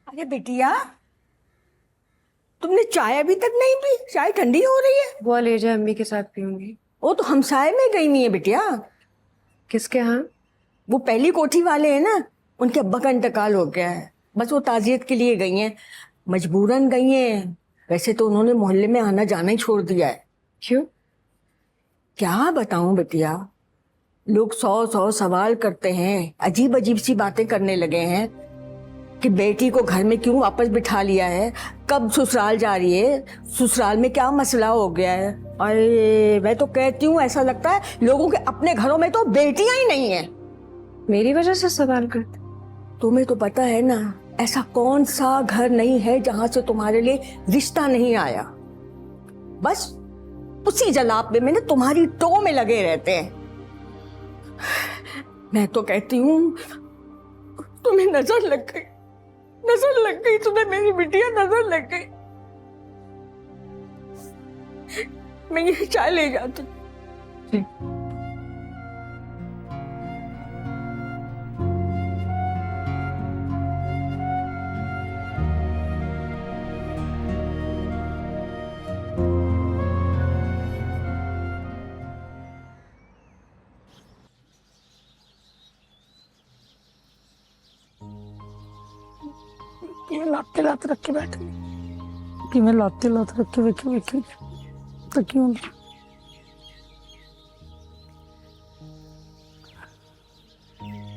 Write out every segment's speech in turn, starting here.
अरे बिटिया, तुमने चाय अभी तक नहीं पी? चाय ठंडी हो रही है। वो ले जाए, अम्मी के साथ पीऊंगी। वो तो हमसाए में गई हुई है बिटिया। किसके यहाँ? वो पहली कोठी वाले हैं ना, उनके अब्बा का इंतकाल हो गया है। बस वो ताजियत के लिए गई हैं, मजबूरन गई हैं। वैसे तो उन्होंने मोहल्ले में आना जाना ही छोड़ दिया है। क्यों? क्या बताऊं बिटिया, लोग सौ सौ सवाल करते हैं, अजीब अजीब सी बातें करने लगे हैं कि बेटी को घर में क्यों वापस बिठा लिया है, कब ससुराल जा रही है, ससुराल में क्या मसला हो गया है। अरे मैं तो कहती हूँ, ऐसा लगता है लोगों के अपने घरों में तो बेटियां ही नहीं है। मेरी वजह से सवाल करते? तुम्हें तो पता है ना, ऐसा कौन सा घर नहीं है जहां से तुम्हारे लिए रिश्ता नहीं आया। बस उसी जलाप में तुम्हारी टो में लगे रहते हैं। मैं तो कहती हूँ, तुम्हें नजर लग गई, नजर लग गई तुम्हें, मेरी बिटिया नजर लग गई। मैं ये चाय ले जाती हूँ। लाते लाते रख के बैठे कि मैं लाते लाते रख के बैठे बैठे तो क्यों।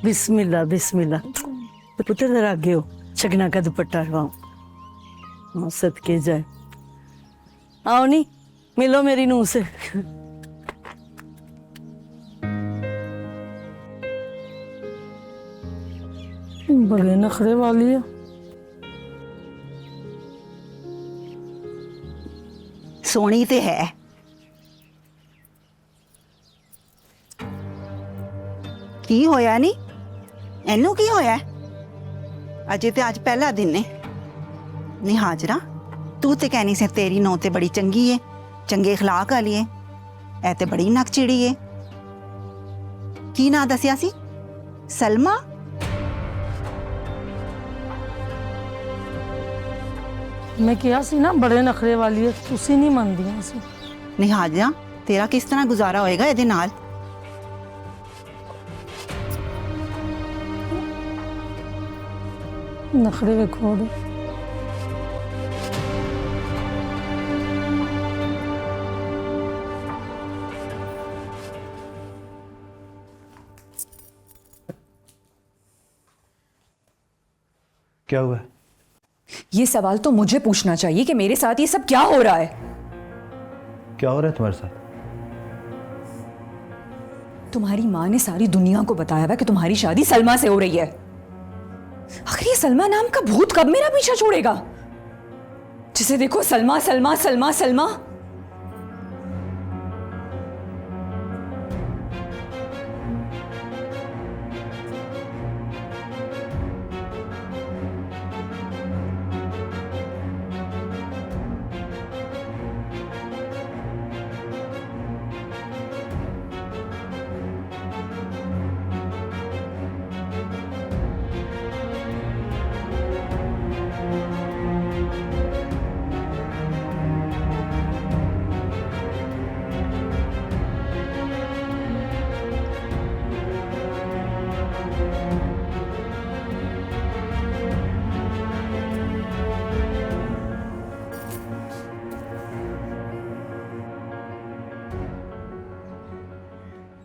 बिस्मिल्लाह बिस्मिल्लाह। तो पुत्र जरा आगे हो, शगना का दुपट्टा हटवाऊं। सदके जाए। आओ नी, मिलो मेरी नूह से। बड़े नखरे वाली है। सोनी ते है। की होया नी? एनू की होया? अजे ते आज पहला दिन ने। नी हाजरा, तू ते कहनी से तेरी नौ ते बड़ी चंगी है, चंगे अखलाक वाली है। ऐ ते बड़ी नक चिड़ी है। की ना दसिया सी? सलमा? मैं किया सी ना बड़े नखरे वाली है, तुसी नहीं मनदी सी। नी हाजरा, तेरा किस तरह गुजारा होएगा एदे नाल? नखरे वेखो दे। क्या हुआ? ये सवाल तो मुझे पूछना चाहिए कि मेरे साथ ये सब क्या हो रहा है। क्या हो रहा है तुम्हारे साथ? तुम्हारी माँ ने सारी दुनिया को बताया हुआ कि तुम्हारी शादी सलमा से हो रही है। आखिर ये सलमा नाम का भूत कब मेरा पीछा छोड़ेगा? जिसे देखो सलमा सलमा सलमा सलमा।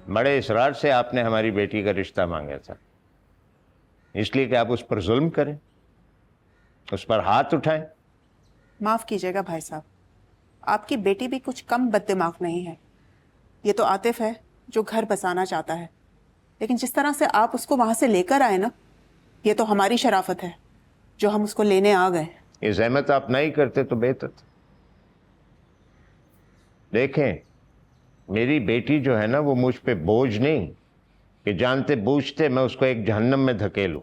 बड़े इसरार से आपने हमारी बेटी का रिश्ता मांगा था, इसलिए कि आप उस पर जुल्म करें, उस पर हाथ उठाएं। माफ कीजिएगा भाई साहब, आपकी बेटी भी कुछ कम बददिमाग नहीं है। ये तो आतिफ है जो घर बसाना चाहता है, लेकिन जिस तरह से आप उसको वहां से लेकर आए ना, ये तो हमारी शराफत है जो हम उसको लेने आ गए। ये जहमत आप नहीं करते तो बेहतर था। देखें, मेरी बेटी जो है ना, वो मुझ पे बोझ नहीं कि जानते बूझते मैं उसको एक जहन्नम में धकेलूं।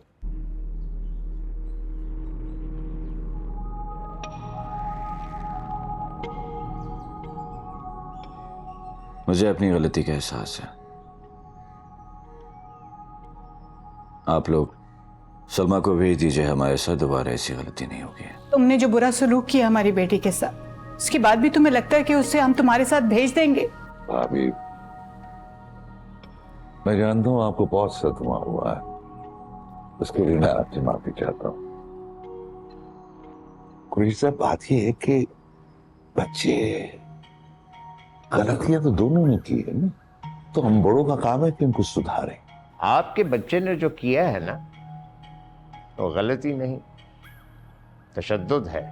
मुझे अपनी गलती का एहसास है। आप लोग सलमा को भेज दीजिए, हमारे साथ दोबारा ऐसी गलती नहीं होगी। तुमने जो बुरा सलूक किया हमारी बेटी के साथ, उसके बाद भी तुम्हें लगता है कि उसे हम तुम्हारे साथ भेज देंगे? भाभी, मैं जानता हूँ आपको बहुत सदमा हुआ है, उसके लिए मैं आपसे माफी चाहता हूँ। कुरैशी साहब, बात यह है कि बच्चे, गलतियां तो दोनों ने की है ना, तो हम बड़ों का काम है कि उनको सुधारें। आपके बच्चे ने जो किया है ना, वो गलती नहीं, तशद्दुद है।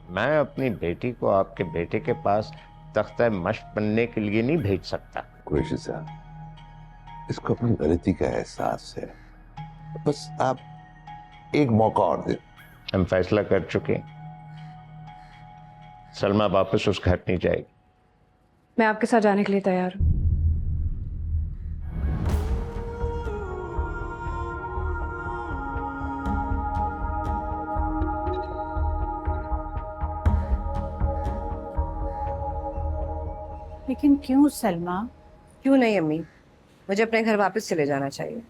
मैं अपनी बेटी को आपके बेटे के पास तख्ता मश्क बनने के लिए नहीं भेज सकता। कुरैशी साहब, इसको अपनी गलती का एहसास है, बस आप एक मौका और दें। हम फैसला कर चुके हैं, सलमा वापस उस घर नहीं जाएगी। मैं आपके साथ जाने के लिए तैयार हूँ। लेकिन क्यों सलमा? क्यों नहीं अम्मी, मुझे अपने घर वापस चले जाना चाहिए।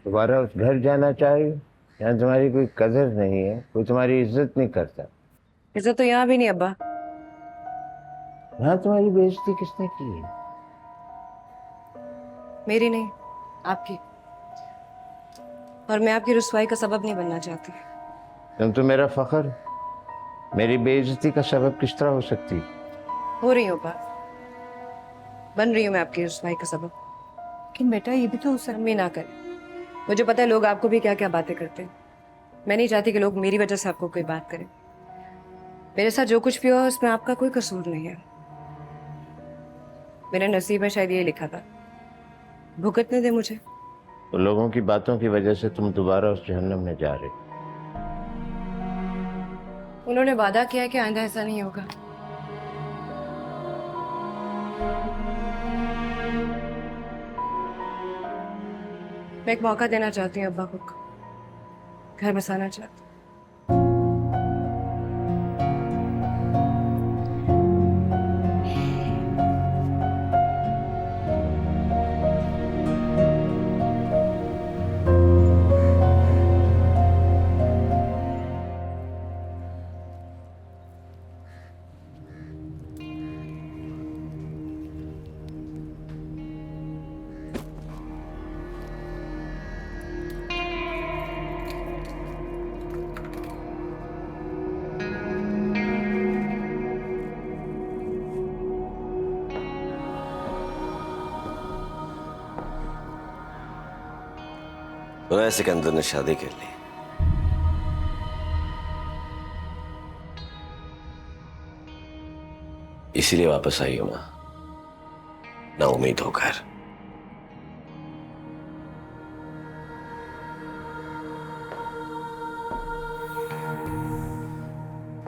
दोबारा उस घर जाना चाहिए? यहाँ तुम्हारी कोई कदर नहीं है, कोई तुम्हारी इज्जत नहीं करता। इज्जत तो यहाँ भी नहीं अब्बा। यहाँ तुम्हारी बेइज्जती किसने की है? मेरी नहीं, आपकी। और मैं आपकी रुसवाई का सबब नहीं बनना चाहती। तुम तो मेरा फख्र, मेरी बेइज्जती का सबब किस तरह हो सकती? हो रही हूँ अब्बा, बन रही हूँ मैं आपकी रुसवाई का सबब। लेकिन बेटा, ये भी तो हो सकता। अम्मी ना करें, मुझे पता है लोग आपको भी क्या क्या बातें करते हैं। मैं नहीं चाहती कि लोग मेरी वजह से आपको कोई बात करें। मेरे साथ जो कुछ भी हुआ उसमें आपका कोई कसूर नहीं है। मेरे नसीब में शायद ये लिखा था, भुगतने दे मुझे। तो लोगों की बातों की वजह से तुम दोबारा उस जहन्नम में जा रहे। उन्होंने वादा किया कि आइंदा ऐसा नहीं होगा। मैं एक मौका देना चाहती हूँ अब्बा को, घर बसाना चाहती हूँ। सुना सिकंदर ने शादी कर ली। इसीलिए वापस आई हूं मां, ना उम्मीद होकर।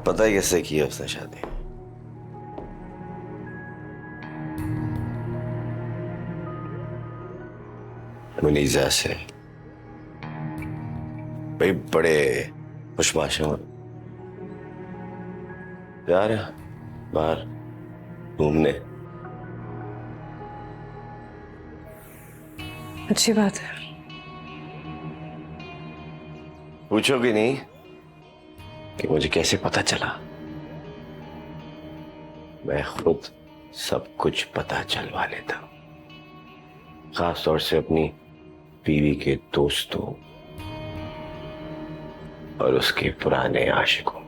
पता है कैसे की है उसने शादी? मुनीजा से। भाई बड़े खुशमाश हैं जा रहे हैं बाहर घूमने। अच्छी बात है। पूछोगी नहीं कि मुझे कैसे पता चला? मैं खुद सब कुछ पता चलवा लेता हूं, खास तौर से अपनी बीवी के दोस्तों और उसके पुराने आशिकों।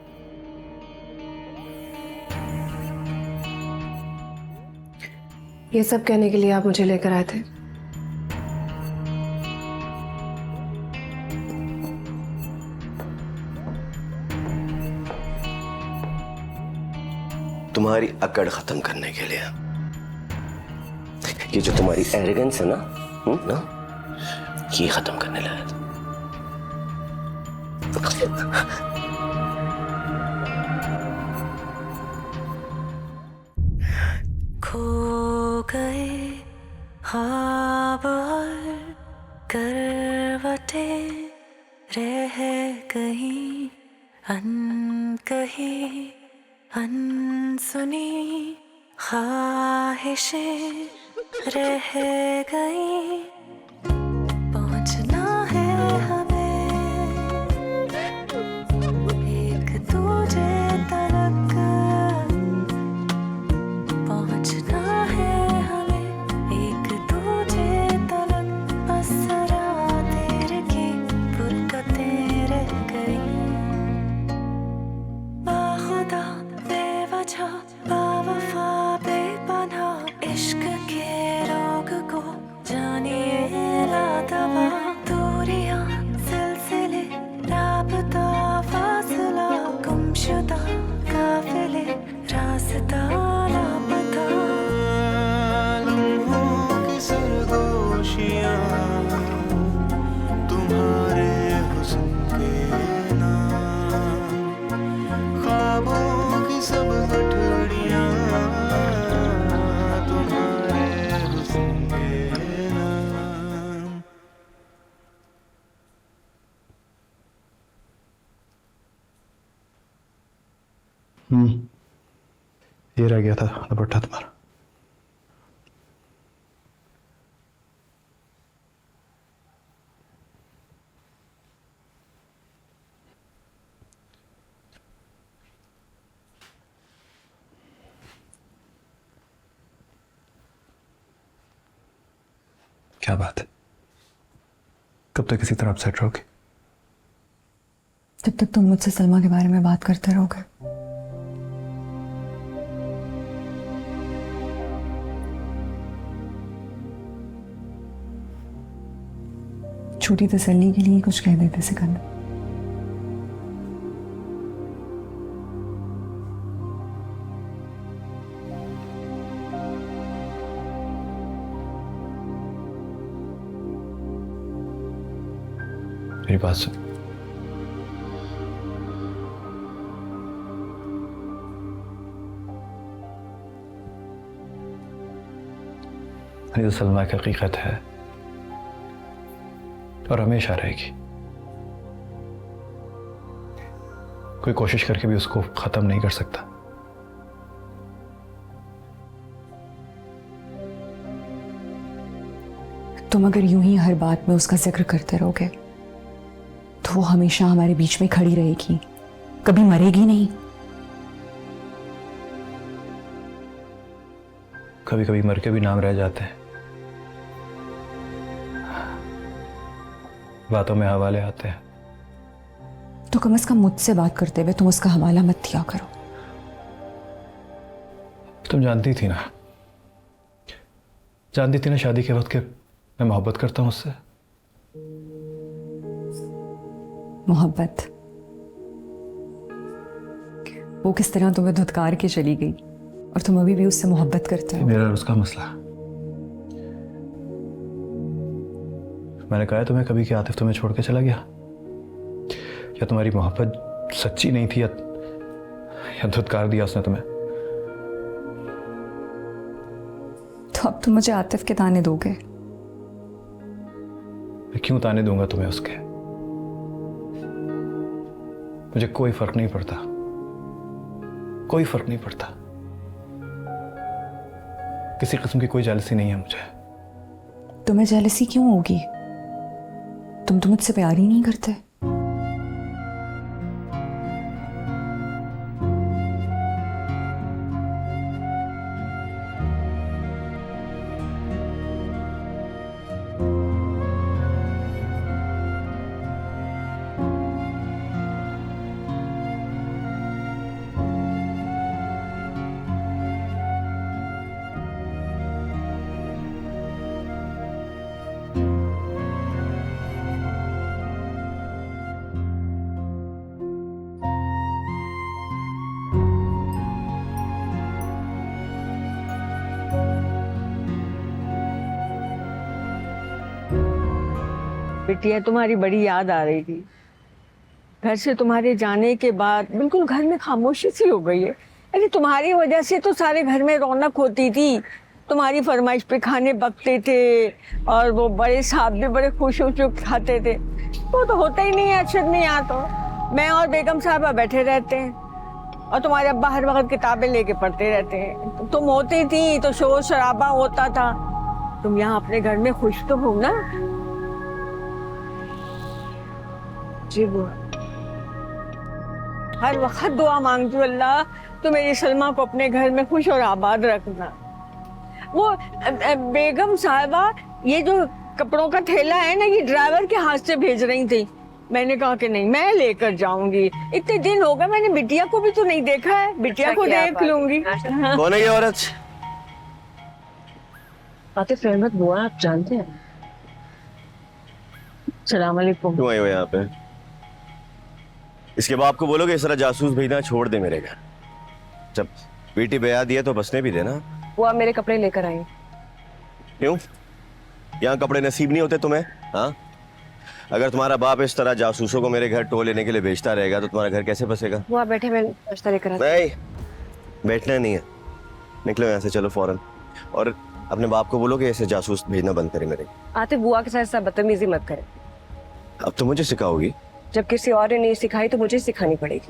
ये सब कहने के लिए आप मुझे लेकर आए थे? तुम्हारी अकड़ खत्म करने के लिए। ये जो तुम्हारी एरोगेंस है ना, ये खत्म करने लगा था। खो गए ख्वाब और करवटें रह गई अनकही अनसुनी ख्वाहिशें रह गई ये रह गया था दुपट्टा तुम्हारा। क्या बात है, कब तक इसी तरह अपसेट रहोगे? जब तक तुम मुझसे सलमा के बारे में बात करते रहोगे। छोटी तसल्ली के लिए कुछ कह देते सिकंदर। मेरी बात सुन, ये तो सलमा की हकीकत है और हमेशा रहेगी। कोई कोशिश करके भी उसको खत्म नहीं कर सकता। तुम अगर यूं ही हर बात में उसका जिक्र करते रहोगे तो वो हमेशा हमारे बीच में खड़ी रहेगी, कभी मरेगी नहीं। कभी कभी मर के भी नाम रह जाते हैं, बातों में हवाले आते हैं। तो कम से कम मुझसे बात करते हुए तुम उसका हवाला मत दिया करो। तुम जानती थी ना शादी के वक्त के मैं मोहब्बत करता हूं उससे। मोहब्बत वो किस तरह तुम्हें धुतकार के चली गई और तुम अभी भी उससे मोहब्बत करते हो। मेरा और उसका मसला। मैंने कहा तुम्हें कभी कि आतिफ तुम्हें छोड़ के चला गया, या तुम्हारी मोहब्बत सच्ची नहीं थी, या धुतकार दिया उसने तुम्हें। तो अब तुम मुझे आतिफ के ताने दोगे? मैं क्यों ताने दूंगा तुम्हें उसके? मुझे कोई फर्क नहीं पड़ता, कोई फर्क नहीं पड़ता। किसी किस्म की कोई जेलसी नहीं है मुझे। तुम्हें जेलसी क्यों होगी? तुम तो मुझसे प्यार ही नहीं करते। बिटिया तुम्हारी बड़ी याद आ रही थी। घर से तुम्हारे जाने के बाद बिल्कुल घर में खामोशी सी हो गई है। अरे तुम्हारी वजह से तो सारे घर में रौनक होती थी। तुम्हारी फरमाइश पे खाने पकते थे और वो बड़े साहब भी बड़े खुश हो चुके खाते थे। वो तो होता ही नहीं है अक्षर में। यहाँ तो मैं और बेगम साहबा बैठे रहते हैं और तुम्हारे अब्बा हर वक्त किताबें लेके पढ़ते रहते हैं। तुम होती थी तो शोर शराबा होता था। तुम यहाँ अपने घर में खुश तो हो ना? जी बुआ, हर वक्त दुआ मांगती हूँ अल्लाह तो मेरी सलमा को अपने घर में खुश और आबाद रखना। वो बेगम साहिबा ये जो कपड़ों का थैला है ना, ये ड्राइवर के हाथ से भेज रही थी। मैंने कहा कि नहीं, मैं लेकर जाऊंगी। इतने दिन हो गए मैंने बिटिया को भी तो नहीं देखा है, बिटिया को देख लूंगी। कौन है ये औरत? आतिफ रहमत बुआ, आप जानते हैं? सलाम अलैकुम। क्यों आए हो यहाँ पे? इसके बाप को बोलोगे इस तरह जासूस भेजना छोड़ दे मेरे घर। जब बेटी ब्याह दिया तो बसने भी देना। वो आप मेरे कपड़े लेकर आई। क्यों? यहाँ कपड़े नसीब नहीं होते तुम्हें? हाँ, अगर तुम्हारा बाप इस तरह जासूसों को मेरे घर टो लेने के लिए बेचता रहेगा तो तुम्हारा घर कैसे बसेगा? वो आप बैठे, मैं नाश्ता लेकर आती। नहीं, बैठना नहीं है, निकलो यहाँ से, चलो फौरन। और अपने बाप को बोलो कि ऐसे जासूस भेजना बंद करे मेरे। आतिफ बुआ के साथ सब बदतमीजी मत करे। अब तो मुझे सिखाओगी? जब किसी और ने नहीं सिखाई तो मुझे सिखानी पड़ेगी।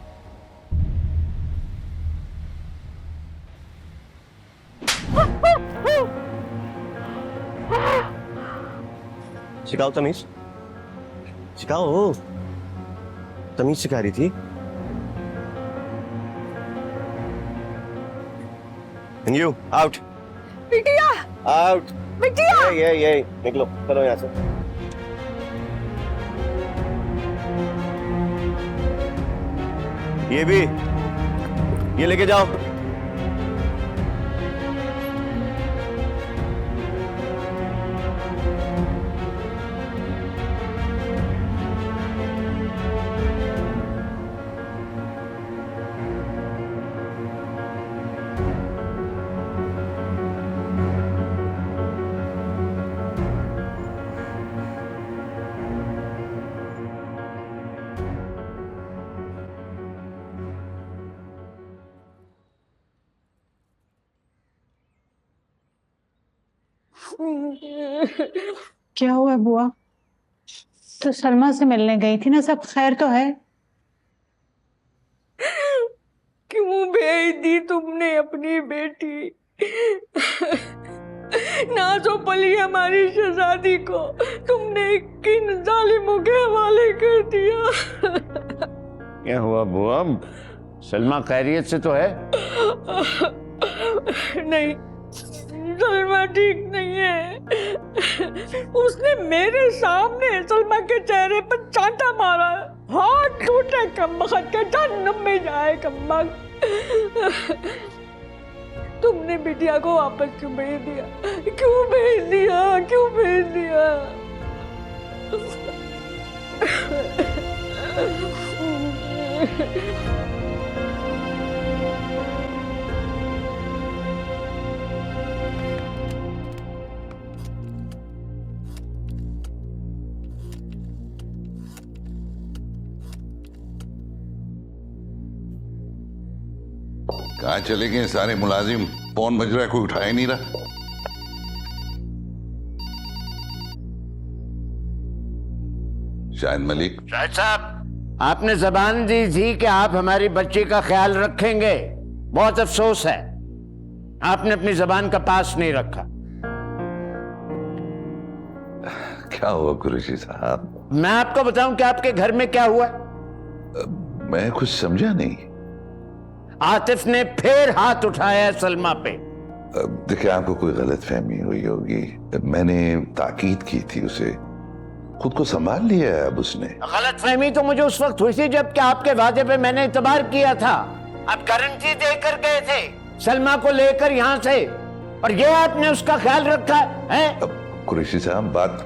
सिखाओ तमीज, सिखाओ। तमीज सिखा रही थी। You out. बिटिया, आउट। बिटिया। ये निकलो, चलो यहाँ से। ये भी, ये लेके जाओ। क्या हुआ बुआ? तो सलमा से मिलने गई थी ना, सब खैर तो है? क्यों भेज दी तुमने अपनी बेटी? नाजो पली हमारी शहजादी को तुमने किन जालिमों के हवाले कर दिया? क्या हुआ बुआ, सलमा खैरियत से तो है? नहीं, सलमा ठीक नहीं है। उसने मेरे सामने सलमा के चेहरे पर चांटा मारा, हाथ टूटे, कमबख्त के जहन्नुम में जाए कमबख्त। तुमने बिटिया को वापस क्यों भेज दिया? क्यों भेज दिया? क्यों भेज दिया? कहाँ चले गए सारे मुलाजिम? फोन बज रहा है, कोई उठा ही नहीं रहा। शाहिद मलिक। शाहिद साहब, आपने जबान दी थी कि आप हमारी बच्ची का ख्याल रखेंगे। बहुत अफसोस है, आपने अपनी जबान का पास नहीं रखा। क्या हुआ कुरैशी साहब? मैं आपको बताऊं कि आपके घर में क्या हुआ? मैं कुछ समझा नहीं। आतिफ ने फिर हाथ उठाया है सलमा पे। देखिए, आपको कोई गलत फहमी हुई होगी। मैंने ताकीद की थी उसे, खुद को संभाल लिया है अब उसने। गलत फहमी तो मुझे उस वक्त हुई थी जबकि आपके वादे पे मैंने इतबार किया था। आप गारंटी देकर गए थे सलमा को लेकर यहाँ से, और ये आपने उसका ख्याल रखा है? कुरैशी साहब, बात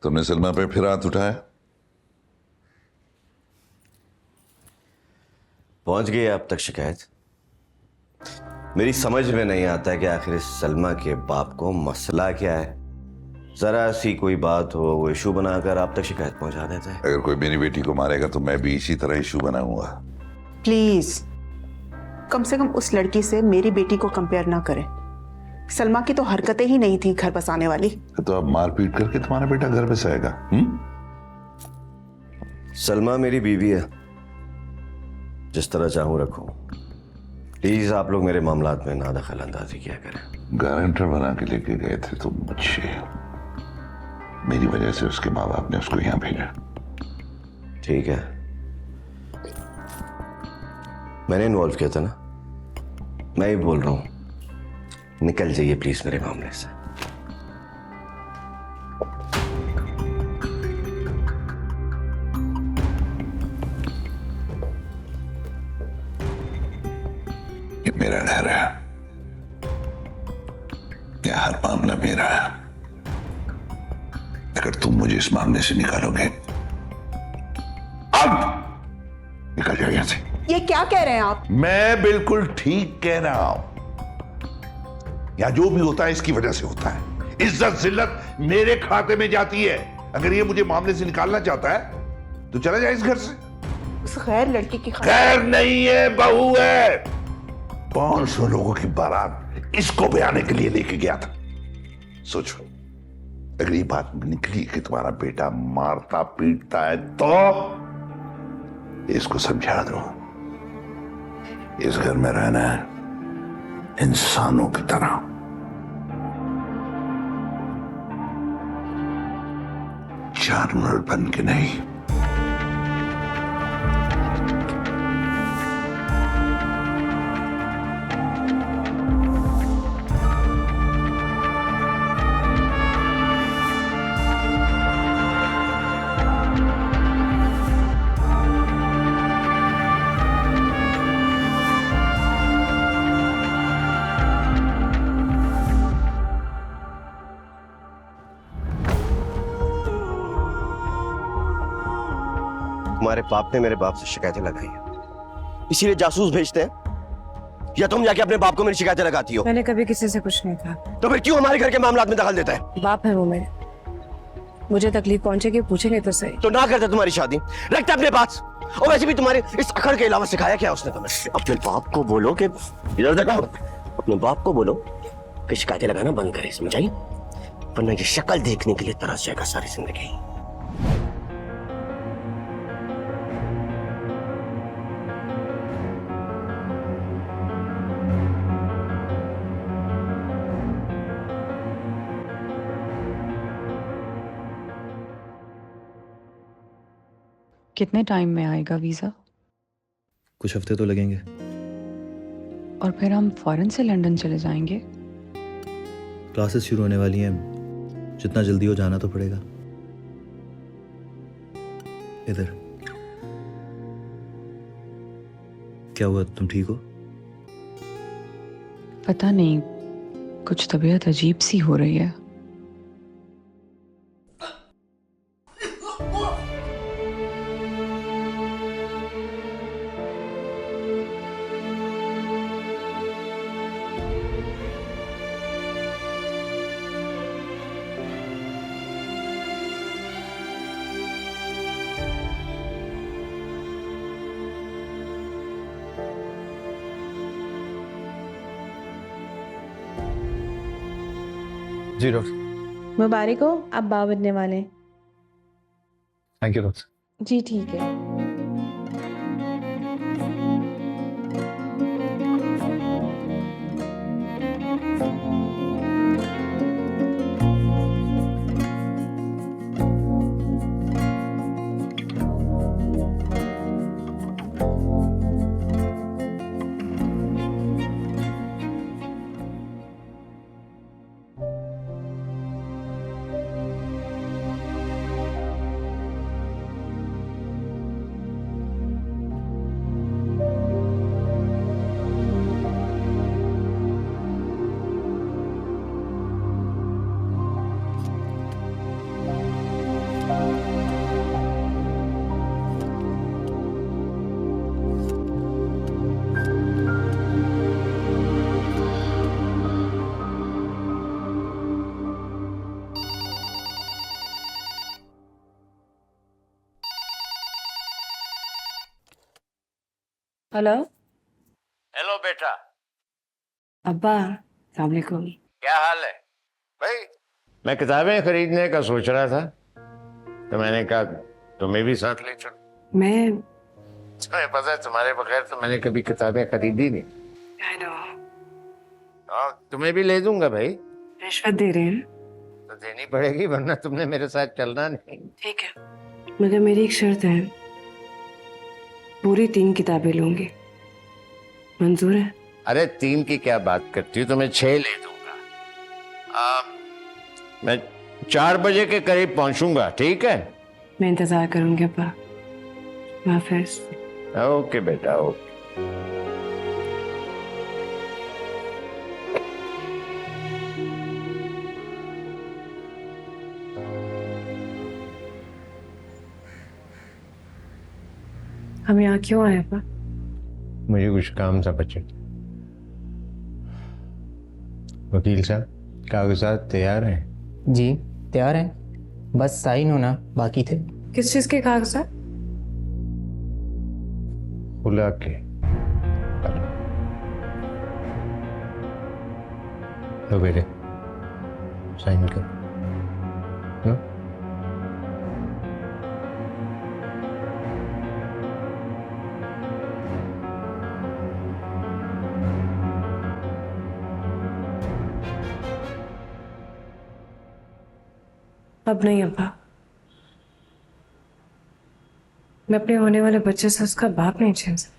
तुमने सलमा पे फिर हाथ उठाया? पहुंच गई आप तक शिकायत? मेरी समझ में नहीं आता है कि आखिर इस सलमा के बाप को मसला क्या है। जरा सी कोई बात हो वो इशू बनाकर आप तक शिकायत पहुंचा देता है। अगर कोई मेरी बेटी को मारेगा तो मैं भी इसी तरह इशू बनाऊंगा। प्लीज कम से कम उस लड़की से मेरी बेटी को कंपेयर ना करें। सलमा की तो हरकतें ही नहीं थी घर बसाने वाली। तो अब मारपीट करके तुम्हारा बेटा घर बसाएगा? सलमा मेरी बीवी है, जिस तरह चाहूं रखूं। प्लीज आप लोग मेरे मामलात में ना दखल अंदाजी किया करें। गारंटर बना के लेके गए थे तुम मुझे, मेरी वजह से उसके माँ बाप ने उसको यहाँ भेजा। ठीक है, मैंने इन्वॉल्व किया था ना, मैं ही बोल रहा हूं, निकल जाइए प्लीज मेरे मामले से। ये मेरा घर है, ये हर मामला मेरा है। अगर तुम मुझे इस मामले से निकालोगे, अब निकल जाओ यहां से। ये क्या कह रहे हैं आप? मैं बिल्कुल ठीक कह रहा हूं। या जो भी होता है इसकी वजह से होता है। इज्जत जिल्लत मेरे खाते में जाती है। अगर ये मुझे मामले से निकालना चाहता है तो चला जाए इस घर से। उस गैर लड़की की खैर नहीं है, बहू है। 500 लोगों की बारात इसको बयाने के लिए लेके गया था। सोचो, अगर ये बात निकली कि तुम्हारा बेटा मारता पीटता है तो इसको समझा दो, इस घर में रहना है इंसानों की तरह, जानवर बन के नहीं। तुम्हारे बाप ने मेरे बाप से शिकायतें लगाई है, इसीलिए जासूस भेजते हैं, या तुम जाके अपने बाप को मेरी शिकायतें लगाती हो? मैंने कभी किसी से कुछ नहीं कहा। तो फिर क्यों हमारे घर के मामलात में दखल देता है? बाप है वो मेरे, मुझे तकलीफ पहुंचेगी पूछेंगे तो सही। तो ना करते तुम्हारी शादी, रखते अपने पास। और वैसे भी तुम्हारे इस अकड़ के अलावा सिखाया क्या उसने तुम्हें? अपने बाप को बोलो कि इधर देखो, अपने बाप को बोलो कि शिकायतें लगाना बंद करे, समझाई? वरना ये शक्ल देखने के लिए तरस जाएगा सारी जिंदगी। कितने टाइम में आएगा वीज़ा? कुछ हफ्ते तो लगेंगे। और फिर हम फौरन से लंदन चले जाएंगे? क्लासेस शुरू होने वाली हैं, जितना जल्दी हो जाना तो पड़ेगा। इधर क्या हुआ, तुम ठीक हो? पता नहीं, कुछ तबीयत अजीब सी हो रही है। जी डॉक्टर। मुबारक हो, आप बाबा बनने वाले हैं। Thank you doctor. जी ठीक है। हेलो हेलो बेटा, अब्बा अस्सलाम वालेकुम। क्या हाल है भाई? मैं किताबें खरीदने का सोच रहा था, तो मैंने कहा तुम्हें भी साथ ले चलो। मैं तुम्हें पता है तुम्हारे बगैर तो मैंने कभी किताबें खरीदी नहीं। I know, और तुम्हें भी ले दूंगा भाई। रिश्वत दे रहे हैं? तो देनी पड़ेगी, वरना तुमने मेरे साथ चलना नहीं। ठीक है, मगर मेरी एक शर्त है, पूरी 3 किताबें लूंगी, मंजूर है? अरे 3 की क्या बात करती हो, तुम्हें 6 ले दूंगा। मैं 4 बजे के करीब पहुंचूंगा, ठीक है? मैं इंतजार करूंगी अब्बा। हाफिज। ओके बेटा, ओके। हम यहाँ क्यों आए अब्बा? मुझे कुछ काम था बच्चे। वकील साहब, कागजात तैयार हैं? जी तैयार हैं, बस साइन होना बाकी थे। किस चीज के कागजात? खुला के। लो बेटे, साइन कर। लो। अब नहीं अब्बा, मैं अपने होने वाले बच्चे से उसका बाप नहीं छीन सकती।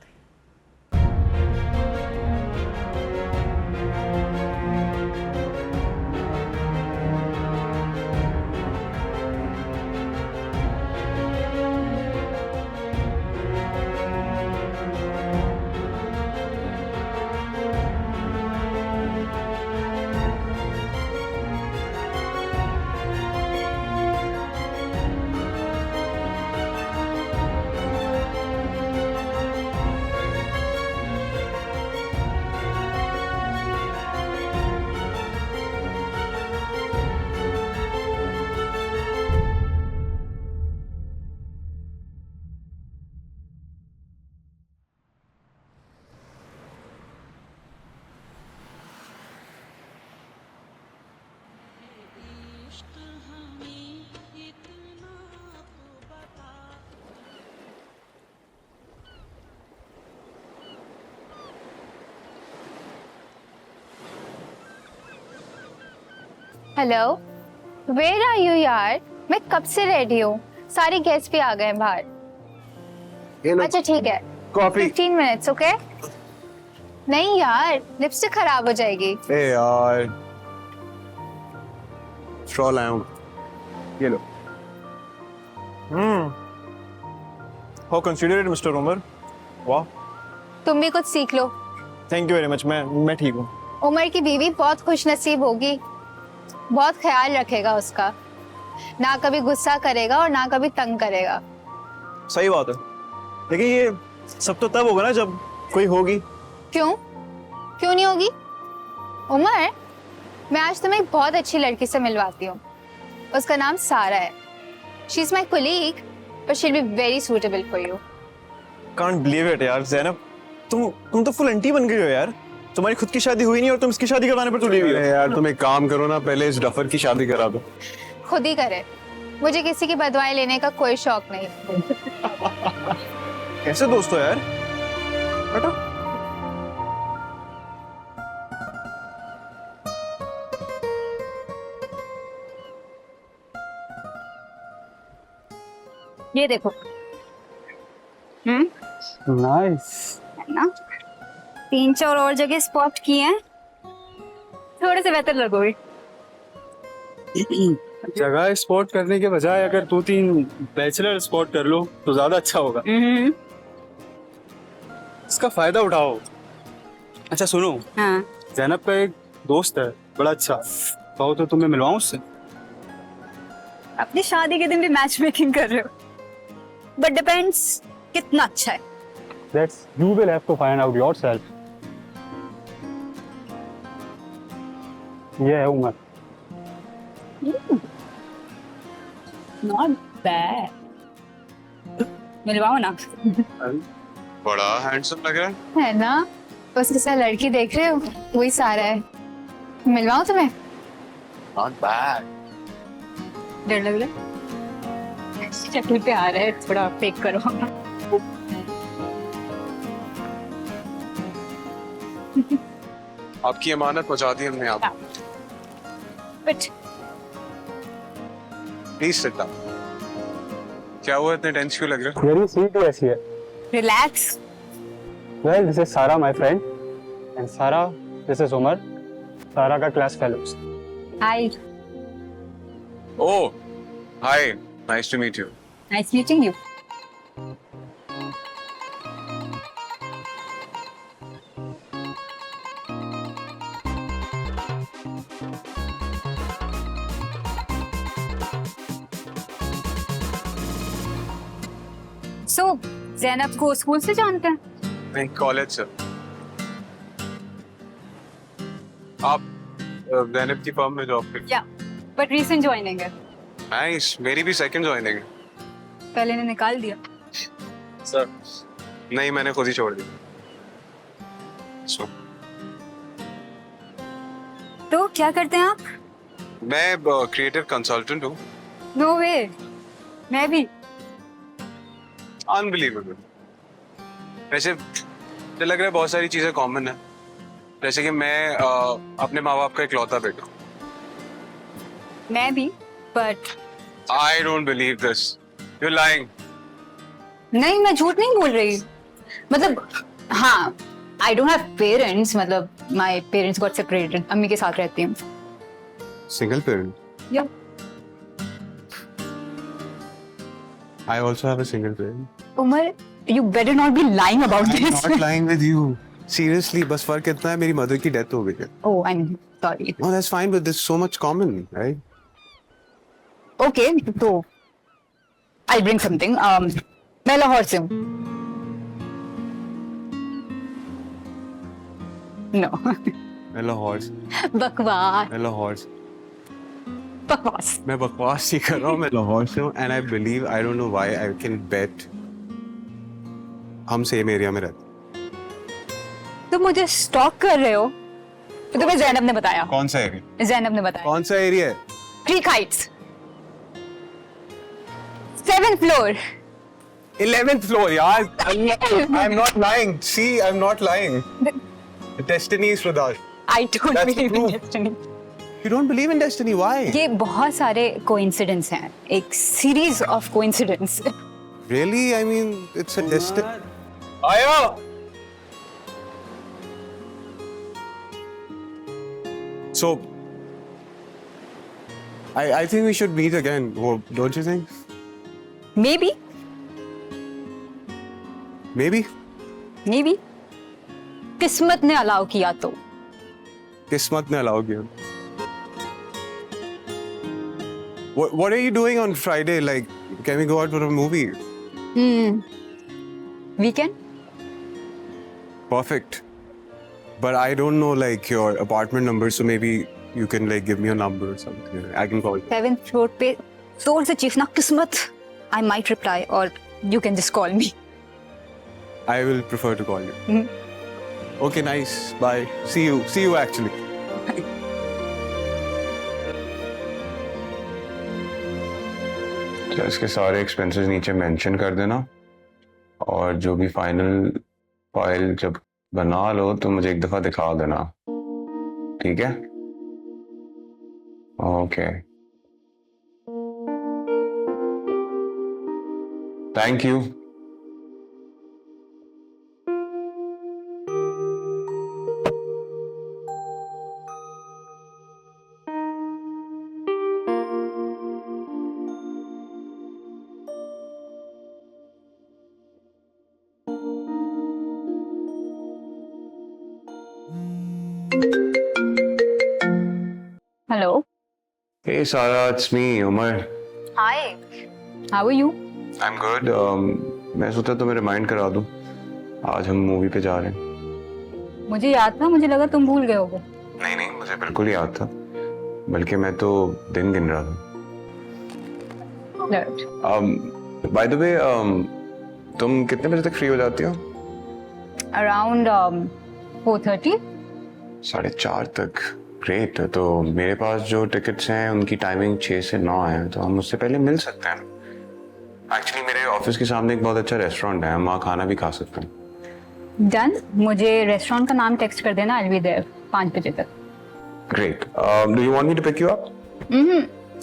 हेलो, वेयर आर यू यार? मैं कब से रेडी हूँ, सारे गेस्ट भी आ गए हैं बाहर। अच्छा ठीक है, कॉफी। 15 minutes, okay? नहीं यार, लिपस्टिक खराब हो जाएगी। ए यार, स्ट्रॉ लाया हूँ, ये लो। हाउ कंसीडरेट मिस्टर उमर, वाह। तुम भी कुछ सीख लो। थैंक यू वेरी मच, मैं ठीक हूँ। उमर की बीवी बहुत खुश नसीब होगी, बहुत ख्याल रखेगा उसका, ना कभी गुस्सा करेगा और ना कभी तंग करेगा। सही बात है, लेकिन ये सब तो तब होगा ना जब कोई होगी। क्यों क्यों नहीं होगी? उमर, मैं आज तुम्हें एक बहुत अच्छी लड़की से मिलवाती हूँ। उसका नाम सारा है। She is my colleague, but she will be very suitable for you. Can't believe it यार ज़ैनब, तुम तो फुल आंटी बन गई हो यार। तुम्हारी खुद की शादी हुई नहीं और तुम इसकी शादी करवाने पर तुली हुई हो। यार तुम एक काम करो ना, पहले इस डफर की शादी करा दो। खुद ही करे, मुझे किसी की बदवाएं लेने का कोई शौक नहीं। कैसे दोस्त हो यार? हटो। ये देखो। नाइस ना 3-4 और जगह स्पॉट किए हैं, थोड़े से बेहतर लगोगे। जगह स्पॉट करने के बजाय अगर 2-3 बैचलर स्पॉट कर लो तो ज्यादा अच्छा होगा। इसका फायदा उठाओ। अच्छा सुनो, हाँ। ज़ैनब का एक दोस्त है बड़ा अच्छा, कहो तो तुम्हें मिलवाऊं उससे। अपनी शादी के दिन भी मैच मेकिंग कर रहे हो, बट डिपेंड्स कितना अच्छा है। That's you will have to find out yourself. ये है उमर। नॉट बैड, मिलवाओ ना। बड़ा हैंडसम लग रहा है। है ना? बस किसी लड़की देख रहे हो, वही सारा है। मिलवाऊं तुम्हें? Not bad. डर लग रहा है? शक्ल पे आ रहा है, थोड़ा फेक करो। आपकी अमानत पहुंचा दी हमने आपको। But please sit down. क्या हुआ, इतने टेंस क्यों लग रहे हो? मेरी सीट ऐसी है। Relax. Well, this is Sara, my friend, and Sara, this is Umar, Sara का class fellows. Hi. Oh, hi. Nice to meet you. Nice meeting you. So Zainab को स्कूल से जानते हैं? नहीं, कॉलेज से। आप ज़ैनब की फर्म में जॉब करते या बट रीसेंट ज्वाइनिंग है। नाइस, मेरी भी सेकंड ज्वाइनिंग है। पहले ने निकाल दिया। सर नहीं, मैंने खुद ही छोड़ दिया। तो क्या करते हैं आप? मैं क्रिएटिव कंसल्टेंट हूँ। नो वे, मैं भी। अनबिलीवेबल। वैसे मुझे लग रहा है बहुत सारी चीजें कॉमन है, जैसे कि मैं अपने माँ बाप का इकलौता बेटा हूँ। मैं भी, but I don't believe this. You're lying. नहीं, मैं झूठ नहीं बोल रही। मतलब हाँ, आई डोंट हैव पेरेंट्स, मतलब माय पेरेंट्स गॉट सेपरेटेड। अम्मी के साथ रहती हूँ। Single parent. या I also have a single parent. Umar, you better not be lying about I'm this. not lying with you. Seriously, बस फर्क इतना है, मेरी मदर की डेथ हो गई है। Oh, I'm sorry. No, that's fine, but there's so much common, right? Okay, तो I'll bring something. मैं लाहौर से हूँ। No. मैं लाहौर से। बकवास। मैं लाहौर से। बकवास। मैं बकवास ही कर रहा हूँ, मैं लाहौर से हूँ, and I believe, I don't know why, I can bet हम सेम एरिया में रहते। तुम मुझे स्टॉक कर रहे हो? तो तुम्हें ज़ैनब ने बताया। कौन सा एरिया? ज़ैनब ने बताया। कौन सा एरिया है? Creek Heights, 7th floor. 11th floor, यार। I'm not lying. See, I'm not lying. Destiny is with us. I don't That's believe in proof. destiny. You don't believe in destiny? Why? ये बहुत सारे coincidence हैं, एक series of coincidence. Really? I mean, it's a destiny. आया। So, I think we should meet again. Don't you think? Maybe. Maybe. Maybe. किस्मत ने allow किया तो। किस्मत ने allow किया। What are you doing on Friday? Like, can we go out for a movie? Weekend? Perfect. But I don't know like your apartment number, so maybe you can like give me a number or something. I can call you. 7th floor पे जोर से चीखना किस्मत। I might reply or you can just call me. I will prefer to call you. Okay, nice. Bye. See you actually. क्या इसके सारे expenses नीचे mention कर देना, और जो भी फाइनल फाइल जब बना लो तो मुझे एक दफा दिखा देना, ठीक है? Okay, thank you. Hello. Hey Sara, it's me, Umar. Hi. How are you? I'm good. मैं सोचा तुम्हें रिमाइंड करा दूं, आज हम मूवी पे जा रहे हैं। मुझे याद था, मुझे लगा तुम भूल गए होगे। नहीं, मुझे बिल्कुल याद था, बल्कि मैं तो दिन गिन रहा था। By the way, तुम कितने बजे तक फ्री हो जाती हो? अराउंड 4:30. 4:30 तक। ग्रेट। तो मेरे पास जो टिकट्स हैं उनकी टाइमिंग 6 से 9 है, तो हम उससे पहले मिल सकते हैं। एक्चुअली मेरे ऑफिस के सामने एक बहुत अच्छा रेस्टोरेंट है, हम वहाँ खाना भी खा सकते हैं। डन. मुझे रेस्टोरेंट का नाम टेक्स्ट कर देना. आई विल बी देयर 5 बजे तक. Great. Do you want me to pick you up?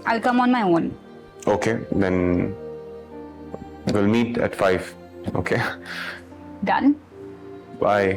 I'll come on my own. Okay, then we'll meet at 5. Okay? Done. Bye.